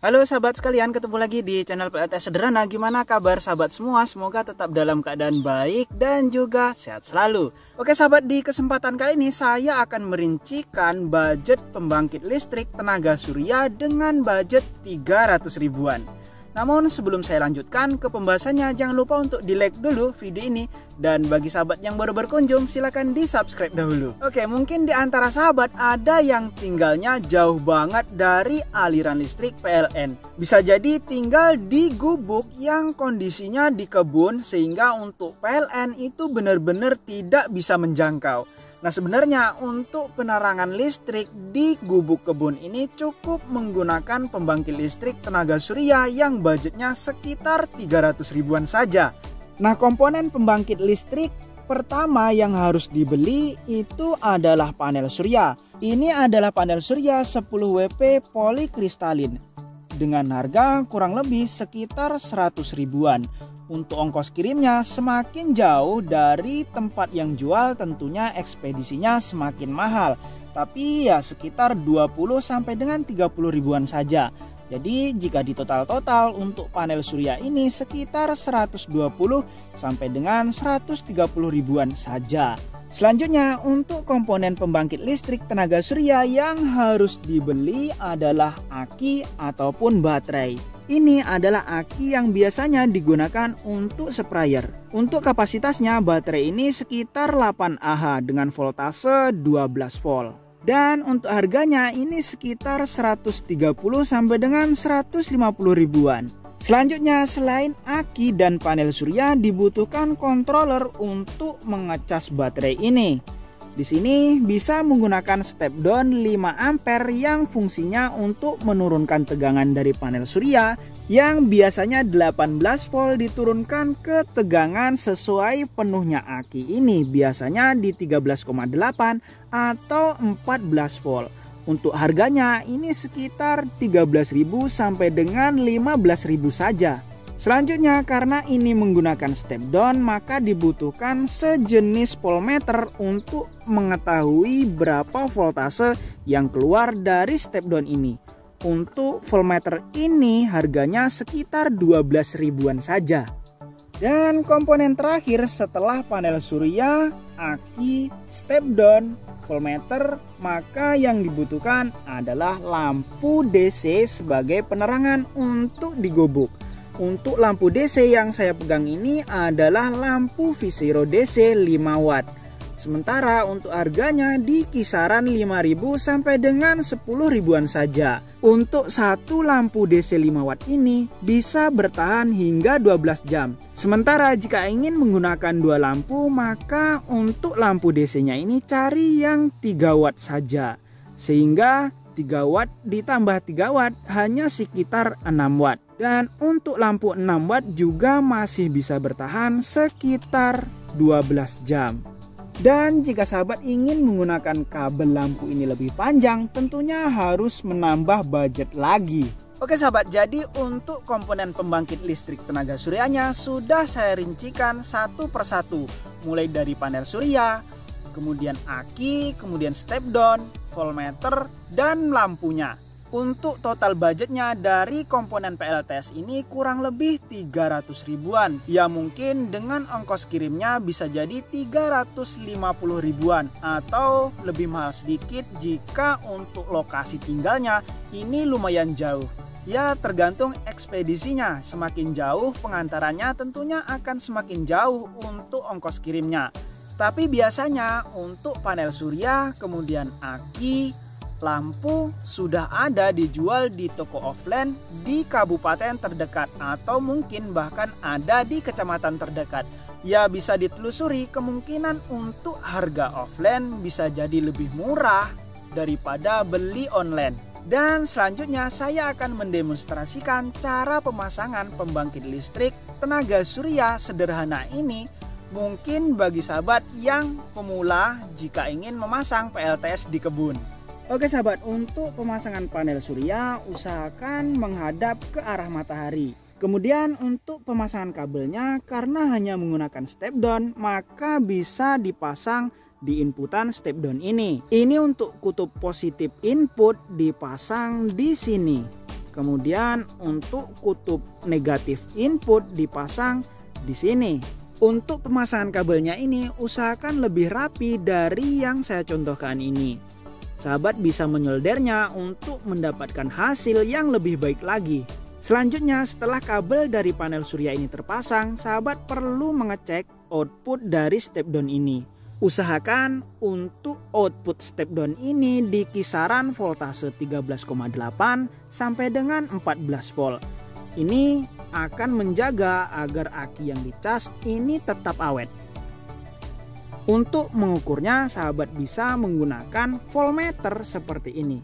Halo sahabat sekalian, ketemu lagi di channel PLTS Sederhana. Gimana kabar sahabat semua? Semoga tetap dalam keadaan baik dan juga sehat selalu. Oke sahabat, di kesempatan kali ini saya akan merincikan budget pembangkit listrik tenaga surya dengan budget 300 ribuan. Namun sebelum saya lanjutkan ke pembahasannya, jangan lupa untuk di-like dulu video ini. Dan bagi sahabat yang baru berkunjung, silahkan di-subscribe dahulu. Oke, mungkin di antara sahabat ada yang tinggalnya jauh banget dari aliran listrik PLN. Bisa jadi tinggal di gubuk yang kondisinya di kebun, sehingga untuk PLN itu benar-benar tidak bisa menjangkau. Nah, sebenarnya untuk penerangan listrik di gubuk kebun ini cukup menggunakan pembangkit listrik tenaga surya yang budgetnya sekitar 300 ribuan saja. Nah, komponen pembangkit listrik pertama yang harus dibeli itu adalah panel surya. Ini adalah panel surya 10 WP polikristalin dengan harga kurang lebih sekitar 100 ribuan. Untuk ongkos kirimnya semakin jauh dari tempat yang jual, tentunya ekspedisinya semakin mahal. Tapi ya sekitar 20 sampai dengan 30 ribuan saja. Jadi jika ditotal-total untuk panel surya ini sekitar 120 sampai dengan 130 ribuan saja. Selanjutnya untuk komponen pembangkit listrik tenaga surya yang harus dibeli adalah aki ataupun baterai. Ini adalah aki yang biasanya digunakan untuk sprayer. Untuk kapasitasnya baterai ini sekitar 8 Ah dengan voltase 12 volt. Dan untuk harganya ini sekitar 130 sampai dengan 150 ribuan. Selanjutnya, selain aki dan panel surya dibutuhkan controller untuk mengecas baterai ini. Di sini bisa menggunakan step down 5 ampere yang fungsinya untuk menurunkan tegangan dari panel surya yang biasanya 18 volt diturunkan ke tegangan sesuai penuhnya aki ini, biasanya di 13,8 atau 14 volt. Untuk harganya ini sekitar 13.000 sampai dengan 15.000 saja. Selanjutnya, karena ini menggunakan step down, maka dibutuhkan sejenis voltmeter untuk mengetahui berapa voltase yang keluar dari step down ini. Untuk voltmeter ini harganya sekitar 12 ribuan saja. Dan komponen terakhir setelah panel surya, aki, step down, voltmeter, maka yang dibutuhkan adalah lampu DC sebagai penerangan untuk di gubuk. Untuk lampu DC yang saya pegang ini adalah lampu Visero DC 5 watt. Sementara untuk harganya di kisaran 5.000 sampai dengan 10 ribuan saja. Untuk satu lampu DC 5 watt ini bisa bertahan hingga 12 jam. Sementara jika ingin menggunakan dua lampu, maka untuk lampu DC-nya ini cari yang 3 watt saja. Sehingga 3 watt ditambah 3 watt hanya sekitar 6 watt. Dan untuk lampu 6 watt juga masih bisa bertahan sekitar 12 jam. Dan jika sahabat ingin menggunakan kabel lampu ini lebih panjang, tentunya harus menambah budget lagi. Oke sahabat, jadi untuk komponen pembangkit listrik tenaga suryanya sudah saya rincikan satu persatu. Mulai dari panel surya, kemudian aki, kemudian step down, voltmeter, dan lampunya. Untuk total budgetnya dari komponen PLTS ini kurang lebih 300 ribuan. Ya mungkin dengan ongkos kirimnya bisa jadi 350 ribuan. Atau lebih mahal sedikit jika untuk lokasi tinggalnya ini lumayan jauh. Ya tergantung ekspedisinya, semakin jauh pengantarannya tentunya akan semakin jauh untuk ongkos kirimnya. Tapi biasanya untuk panel surya, kemudian aki, lampu sudah ada dijual di toko offline di kabupaten terdekat atau mungkin bahkan ada di kecamatan terdekat. Ya bisa ditelusuri, kemungkinan untuk harga offline bisa jadi lebih murah daripada beli online. Dan selanjutnya saya akan mendemonstrasikan cara pemasangan pembangkit listrik tenaga surya sederhana ini. Mungkin bagi sahabat yang pemula jika ingin memasang PLTS di kebun. Oke sahabat, untuk pemasangan panel surya usahakan menghadap ke arah matahari. Kemudian untuk pemasangan kabelnya, karena hanya menggunakan step down, maka bisa dipasang di inputan step down ini. Ini untuk kutub positif input dipasang di sini. Kemudian untuk kutub negatif input dipasang di sini. Untuk pemasangan kabelnya ini usahakan lebih rapi dari yang saya contohkan ini. Sahabat bisa menyoldernya untuk mendapatkan hasil yang lebih baik lagi. Selanjutnya, setelah kabel dari panel surya ini terpasang, sahabat perlu mengecek output dari step down ini. Usahakan untuk output step down ini di kisaran voltase 13,8 sampai dengan 14 volt. Ini akan menjaga agar aki yang dicas ini tetap awet. Untuk mengukurnya, sahabat bisa menggunakan voltmeter seperti ini.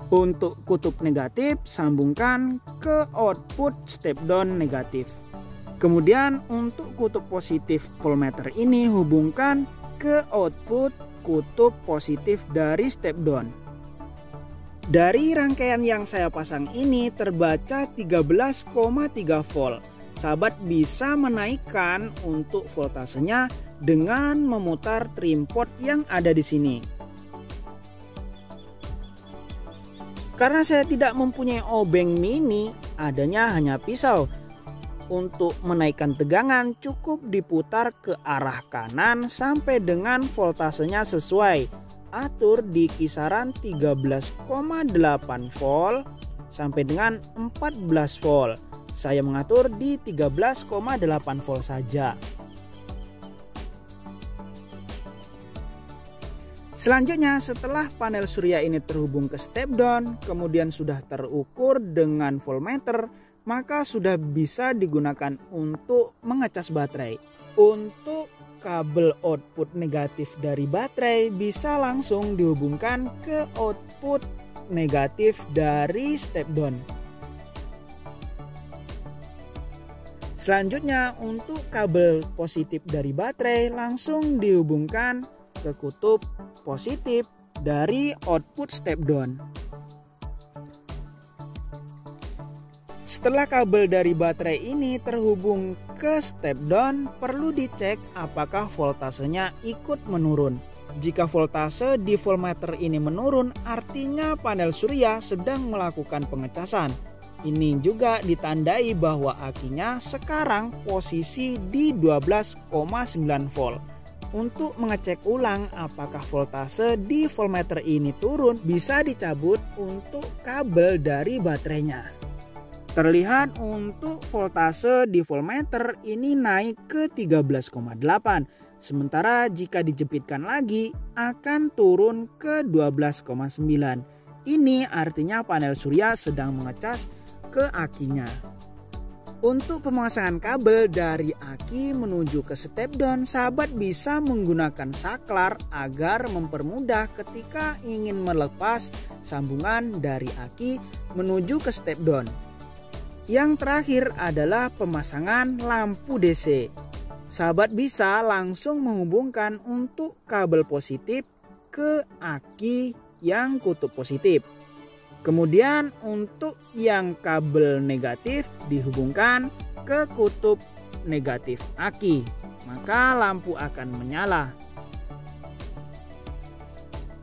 Untuk kutub negatif, sambungkan ke output step down negatif. Kemudian untuk kutub positif voltmeter ini hubungkan ke output kutub positif dari step down. Dari rangkaian yang saya pasang ini terbaca 13,3 volt. Sahabat bisa menaikkan untuk voltasenya dengan memutar trim pot yang ada di sini. Karena saya tidak mempunyai obeng mini, adanya hanya pisau. Untuk menaikkan tegangan cukup diputar ke arah kanan sampai dengan voltasenya sesuai. Atur di kisaran 13,8 volt sampai dengan 14 volt. Saya mengatur di 13,8 volt saja. Selanjutnya, setelah panel surya ini terhubung ke step down, kemudian sudah terukur dengan voltmeter, maka sudah bisa digunakan untuk mengecas baterai. Untuk kabel output negatif dari baterai bisa langsung dihubungkan ke output negatif dari step down. Selanjutnya, untuk kabel positif dari baterai langsung dihubungkan ke kutub positif dari output step down. Setelah kabel dari baterai ini terhubung ke step down, perlu dicek apakah voltasenya ikut menurun. Jika voltase di voltmeter ini menurun, artinya panel surya sedang melakukan pengecasan. Ini juga ditandai bahwa akinya sekarang posisi di 12,9 volt. Untuk mengecek ulang apakah voltase di voltmeter ini turun, bisa dicabut untuk kabel dari baterainya. Terlihat untuk voltase di voltmeter ini naik ke 13,8. Sementara jika dijepitkan lagi akan turun ke 12,9. Ini artinya panel surya sedang mengecas ke akinya. Untuk pemasangan kabel dari aki menuju ke step down, sahabat bisa menggunakan saklar agar mempermudah ketika ingin melepas sambungan dari aki menuju ke step down. Yang terakhir adalah pemasangan lampu DC. Sahabat bisa langsung menghubungkan untuk kabel positif ke aki yang kutub positif. Kemudian untuk yang kabel negatif dihubungkan ke kutub negatif aki, maka lampu akan menyala.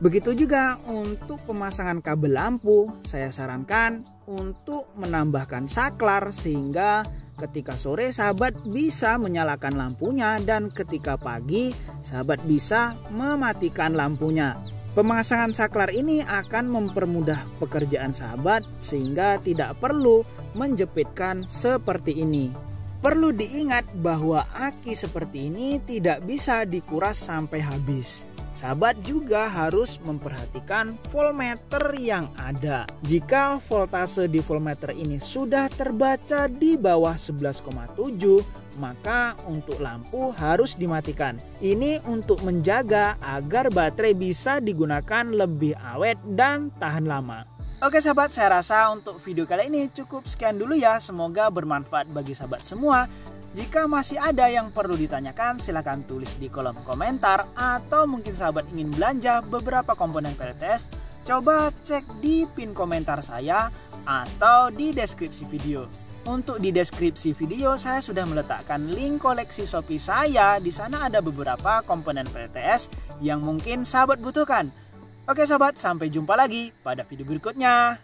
Begitu juga untuk pemasangan kabel lampu, saya sarankan untuk menambahkan saklar sehingga ketika sore sahabat bisa menyalakan lampunya dan ketika pagi sahabat bisa mematikan lampunya. Pemasangan saklar ini akan mempermudah pekerjaan sahabat sehingga tidak perlu menjepitkan seperti ini. Perlu diingat bahwa aki seperti ini tidak bisa dikuras sampai habis. Sahabat juga harus memperhatikan voltmeter yang ada. Jika voltase di voltmeter ini sudah terbaca di bawah 11,7, maka untuk lampu harus dimatikan. Ini untuk menjaga agar baterai bisa digunakan lebih awet dan tahan lama. Oke sahabat, saya rasa untuk video kali ini cukup sekian dulu ya. Semoga bermanfaat bagi sahabat semua. Jika masih ada yang perlu ditanyakan, silahkan tulis di kolom komentar. Atau mungkin sahabat ingin belanja beberapa komponen PLTS, coba cek di pin komentar saya atau di deskripsi video. Untuk di deskripsi video saya sudah meletakkan link koleksi Shopee saya. Di sana ada beberapa komponen PLTS yang mungkin sahabat butuhkan. Oke sahabat, sampai jumpa lagi pada video berikutnya.